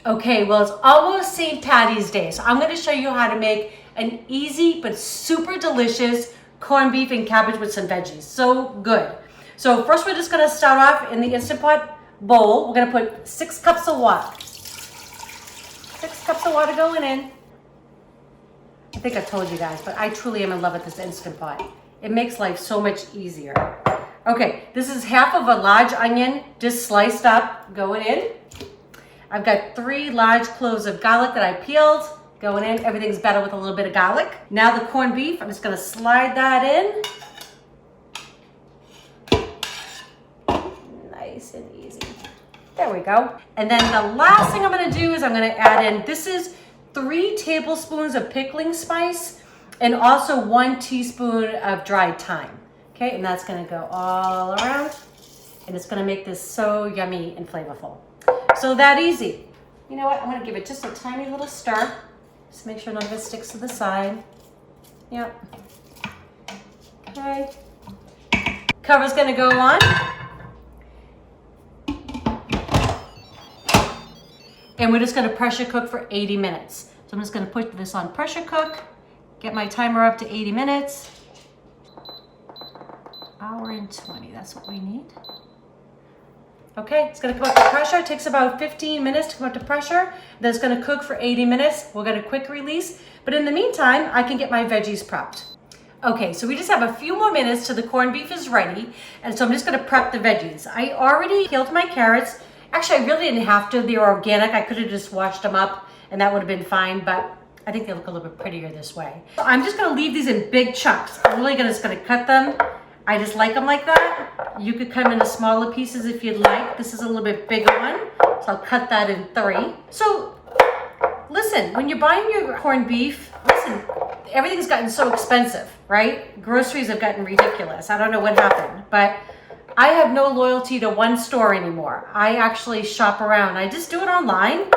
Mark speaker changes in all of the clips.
Speaker 1: Okay, well, it's almost St. Patty's Day, so I'm going to show you how to make an easy but super delicious corned beef and cabbage with some veggies. So good. So first we're just going to start off in the Instant Pot bowl. We're going to put 6 cups of water. 6 cups of water going in. I think I told you guys, but I truly am in love with this Instant Pot. It makes life so much easier. Okay, this is half of a large onion, just sliced up, going in. I've got 3 large cloves of garlic that I peeled, going in. Everything's better with a little bit of garlic. Now the corned beef, I'm just gonna slide that in. Nice and easy. There we go. And then the last thing I'm gonna do is I'm gonna add in, this is 3 tablespoons of pickling spice and also 1 teaspoon of dried thyme. Okay, and that's gonna go all around and it's gonna make this so yummy and flavorful. So that easy. You know what, I'm gonna give it just a tiny little stir. Just make sure none of it sticks to the side. Yep. Okay. Cover's gonna go on. And we're just gonna pressure cook for 80 minutes. So I'm just gonna put this on pressure cook, get my timer up to 80 minutes. Hour and 20, that's what we need. Okay, it's gonna come up to pressure. It takes about 15 minutes to come up to pressure. Then it's gonna cook for 80 minutes. We'll get a quick release. But in the meantime, I can get my veggies prepped. Okay, so we just have a few more minutes till the corned beef is ready. And so I'm just gonna prep the veggies. I already peeled my carrots. Actually, I really didn't have to. They were organic. I could have just washed them up and that would have been fine, but I think they look a little bit prettier this way. So I'm just gonna leave these in big chunks. I'm really just gonna cut them. I just like them like that. You could cut them into smaller pieces if you'd like. This is a little bit bigger one, so I'll cut that in 3. So listen, when you're buying your corned beef, listen, everything's gotten so expensive, right? Groceries have gotten ridiculous. I don't know what happened, but I have no loyalty to one store anymore. I actually shop around. I just do it online.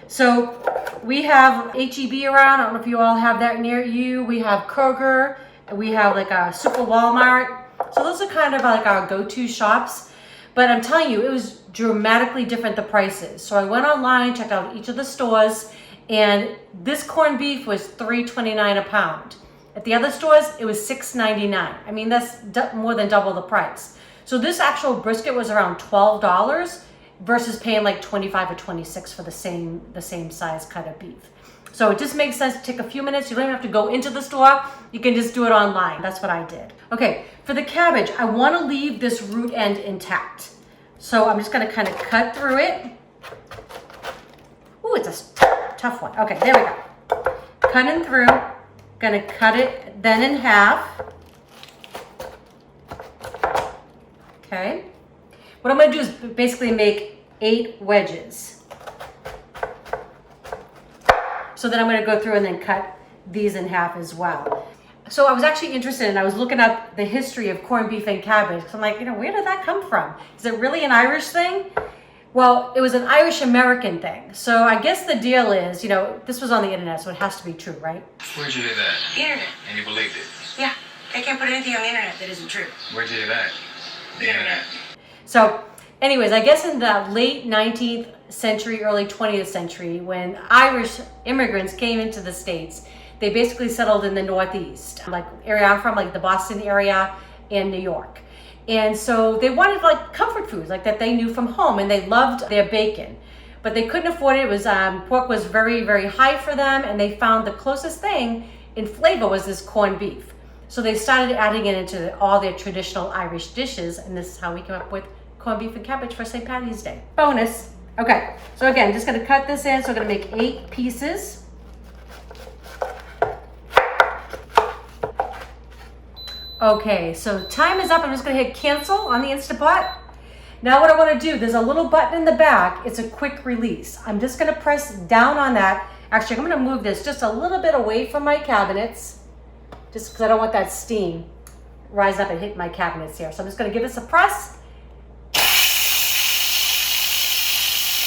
Speaker 1: So we have H-E-B around. I don't know if you all have that near you. We have Kroger. We have like a Super Walmart. So those are kind of like our go-to shops. But I'm telling you, it was dramatically different, the prices. So I went online, checked out each of the stores, and this corned beef was $3.29 a pound. At the other stores, it was $6.99. I mean, that's more than double the price. So this actual brisket was around $12 versus paying like $25 or $26 for the same size cut of beef. So it just makes sense to take a few minutes. You don't even have to go into the store. You can just do it online. That's what I did. Okay, for the cabbage, I want to leave this root end intact. So I'm just going to kind of cut through it. Ooh, it's a tough one. Okay, there we go. Cutting through. Going to cut it then in half. Okay. What I'm going to do is basically make 8 wedges. So then I'm going to go through and then cut these in half as well. So I was actually interested and I was looking up the history of corned beef and cabbage. So I'm like, where did that come from? Is it really an Irish thing? Well, it was an Irish-American thing. So I guess the deal is, this was on the internet, so it has to be true, right?
Speaker 2: Where'd you hear that?
Speaker 3: The internet.
Speaker 2: And you believed it?
Speaker 3: Yeah. They can't put anything on the internet that isn't true.
Speaker 2: Where'd you hear that?
Speaker 3: The internet.
Speaker 1: So anyways, I guess in the late 19th century, early 20th century, when Irish immigrants came into the States, they basically settled in the Northeast, like area I'm from, like the Boston area and New York. And so they wanted like comfort foods, like that they knew from home, and they loved their bacon, but they couldn't afford it. It was pork was very, very high for them, and they found the closest thing in flavor was this corned beef. So they started adding it into all their traditional Irish dishes, and this is how we came up with corned beef and cabbage for St. Patty's Day. Bonus. Okay, so again, just gonna cut this in. So I'm gonna make 8 pieces. Okay, so time is up. I'm just gonna hit cancel on the Instant Pot. Now what I wanna do, there's a little button in the back. It's a quick release. I'm just gonna press down on that. Actually, I'm gonna move this just a little bit away from my cabinets, just because I don't want that steam rise up and hit my cabinets here. So I'm just gonna give this a press.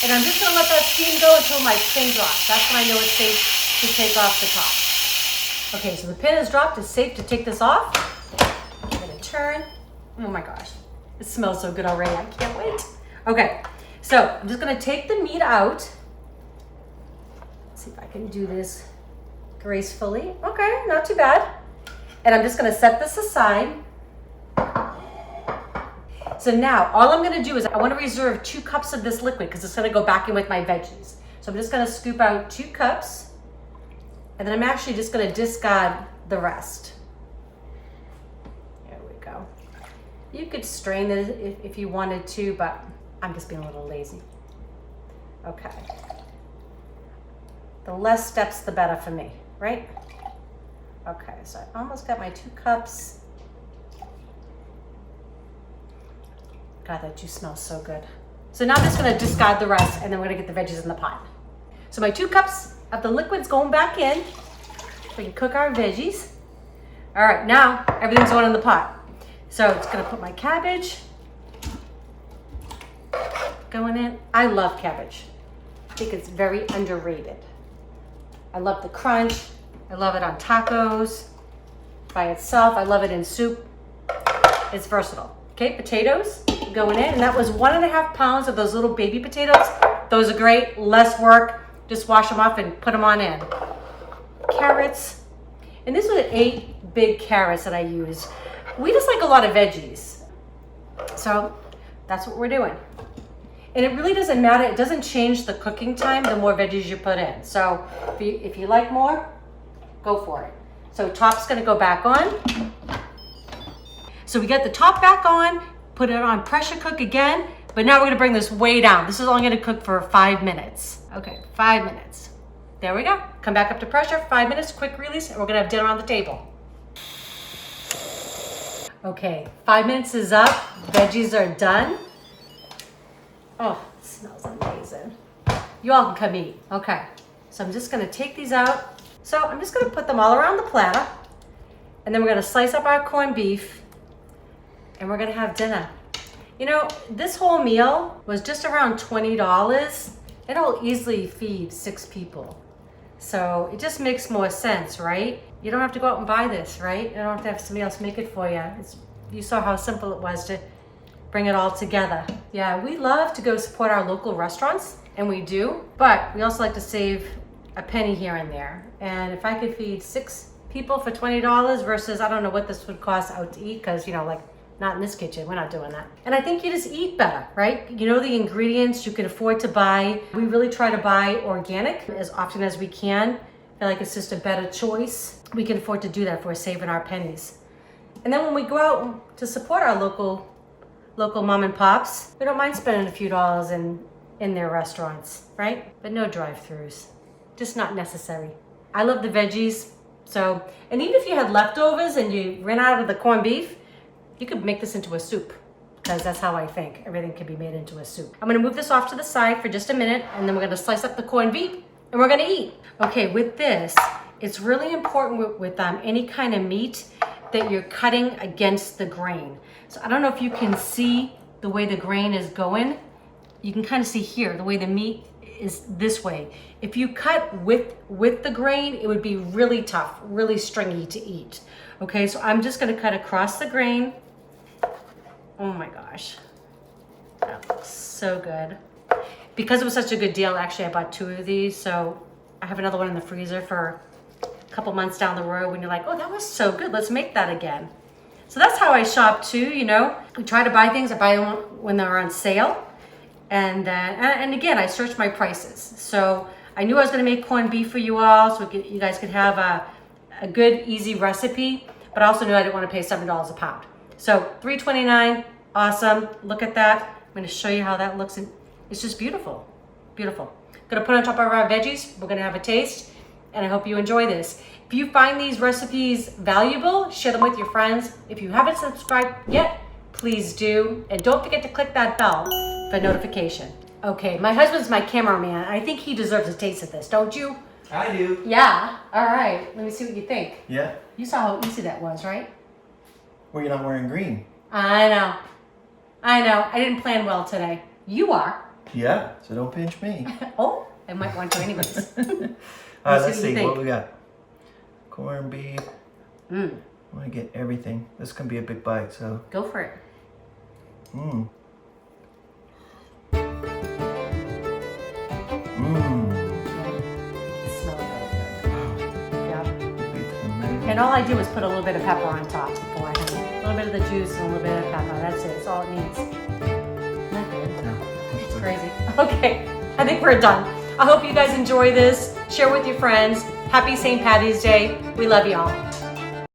Speaker 1: And I'm just gonna let that steam go until my pin drops. That's when I know it's safe to take off the top. Okay, so the pin is dropped. It's safe to take this off. I'm gonna turn. Oh my gosh, it smells so good already. I can't wait. Okay, so I'm just gonna take the meat out. see if I can do this gracefully. Okay, not too bad. And I'm just gonna set this aside. So now, all I'm gonna do is I wanna reserve 2 cups of this liquid because it's gonna go back in with my veggies. So I'm just gonna scoop out 2 cups, and then I'm actually just gonna discard the rest. There we go. You could strain it if you wanted to, but I'm just being a little lazy. Okay. The less steps, the better for me, right? Okay, so I almost got my 2 cups. God, that juice smells so good. So now I'm just gonna discard the rest, and then we're gonna get the veggies in the pot. So my 2 cups of the liquid's going back in. We can cook our veggies. All right, now everything's going in the pot. So it's gonna put my cabbage going in. I love cabbage. I think it's very underrated. I love the crunch. I love it on tacos, by itself. I love it in soup. It's versatile. Okay, potatoes going in, and that was 1.5 pounds of those little baby potatoes. Those are great, less work. Just wash them off and put them on in. Carrots, and this was 8 big carrots that I used. We just like a lot of veggies, so that's what we're doing. And it really doesn't matter. It doesn't change the cooking time the more veggies you put in. So if you like more, go for it. So top's gonna go back on. So we got the top back on, put it on pressure cook again, but now we're gonna bring this way down. This is only gonna cook for 5 minutes. Okay, 5 minutes. There we go. Come back up to pressure, 5 minutes, quick release, and we're gonna have dinner on the table. Okay, 5 minutes is up. Veggies are done. Oh, it smells amazing. You all can come eat. Okay, so I'm just gonna take these out. So I'm just gonna put them all around the platter, and then we're gonna slice up our corned beef, and we're gonna have dinner. You know, this whole meal was just around $20. It'll easily feed 6 people. So it just makes more sense, right? You don't have to go out and buy this, right? You don't have to have somebody else make it for you. You saw how simple it was to bring it all together. Yeah, we love to go support our local restaurants, and we do, but we also like to save a penny here and there. And if I could feed 6 people for $20 versus, I don't know what this would cost out to eat, because, you know, like, not in this kitchen, we're not doing that. And I think you just eat better, right? You know the ingredients, you can afford to buy. We really try to buy organic as often as we can. I feel like it's just a better choice. We can afford to do that if we're saving our pennies. And then when we go out to support our local mom and pops, we don't mind spending a few dollars in their restaurants, right? But no drive-thrus, just not necessary. I love the veggies, so, and even if you had leftovers and you ran out of the corned beef, you could make this into a soup, because that's how I think. Everything can be made into a soup. I'm gonna move this off to the side for just a minute, and then we're gonna slice up the corned beef, and we're gonna eat. Okay, with this, it's really important with any kind of meat that you're cutting against the grain. So I don't know if you can see the way the grain is going. You can kind of see here, the way the meat is this way. If you cut with the grain, it would be really tough, really stringy to eat. Okay, so I'm just gonna cut across the grain. Oh my gosh, that looks so good. Because it was such a good deal, actually I bought 2 of these, so I have another one in the freezer for a couple months down the road when you're like, oh, that was so good, let's make that again. So that's how I shop too, you know. I try to buy things, I buy them when they're on sale. And again, I search my prices. So I knew I was gonna make corned beef for you all, so you guys could have a good, easy recipe, but I also knew I didn't wanna pay $7 a pound. So $3.29, awesome, look at that. I'm gonna show you how that looks, and it's just beautiful, beautiful. Gonna put on top of our veggies, we're gonna have a taste, and I hope you enjoy this. If you find these recipes valuable, share them with your friends. If you haven't subscribed yet, please do. And don't forget to click that bell for notification. Okay, my husband's my cameraman. I think he deserves a taste of this, don't you?
Speaker 2: I do.
Speaker 1: Yeah, all right. Let me see what you think.
Speaker 2: Yeah.
Speaker 1: You saw how easy that was, right?
Speaker 2: Well, you're not wearing green.
Speaker 1: I know. I didn't plan well today. You are.
Speaker 2: Yeah, so don't pinch me.
Speaker 1: Oh, I might want to anyways.
Speaker 2: All right, let's see what we got. Corned beef. I want to get everything. This can be a big bite, so.
Speaker 1: Go for it.
Speaker 2: Mmm.
Speaker 1: And all I do is put a little bit of pepper on top before I hang it. A little bit of the juice and a little bit of pepper. That's it. That's all it needs. Isn't that good?
Speaker 2: Yeah.
Speaker 1: It's crazy. Okay, I think we're done. I hope you guys enjoy this. Share with your friends. Happy St. Patty's Day. We love y'all.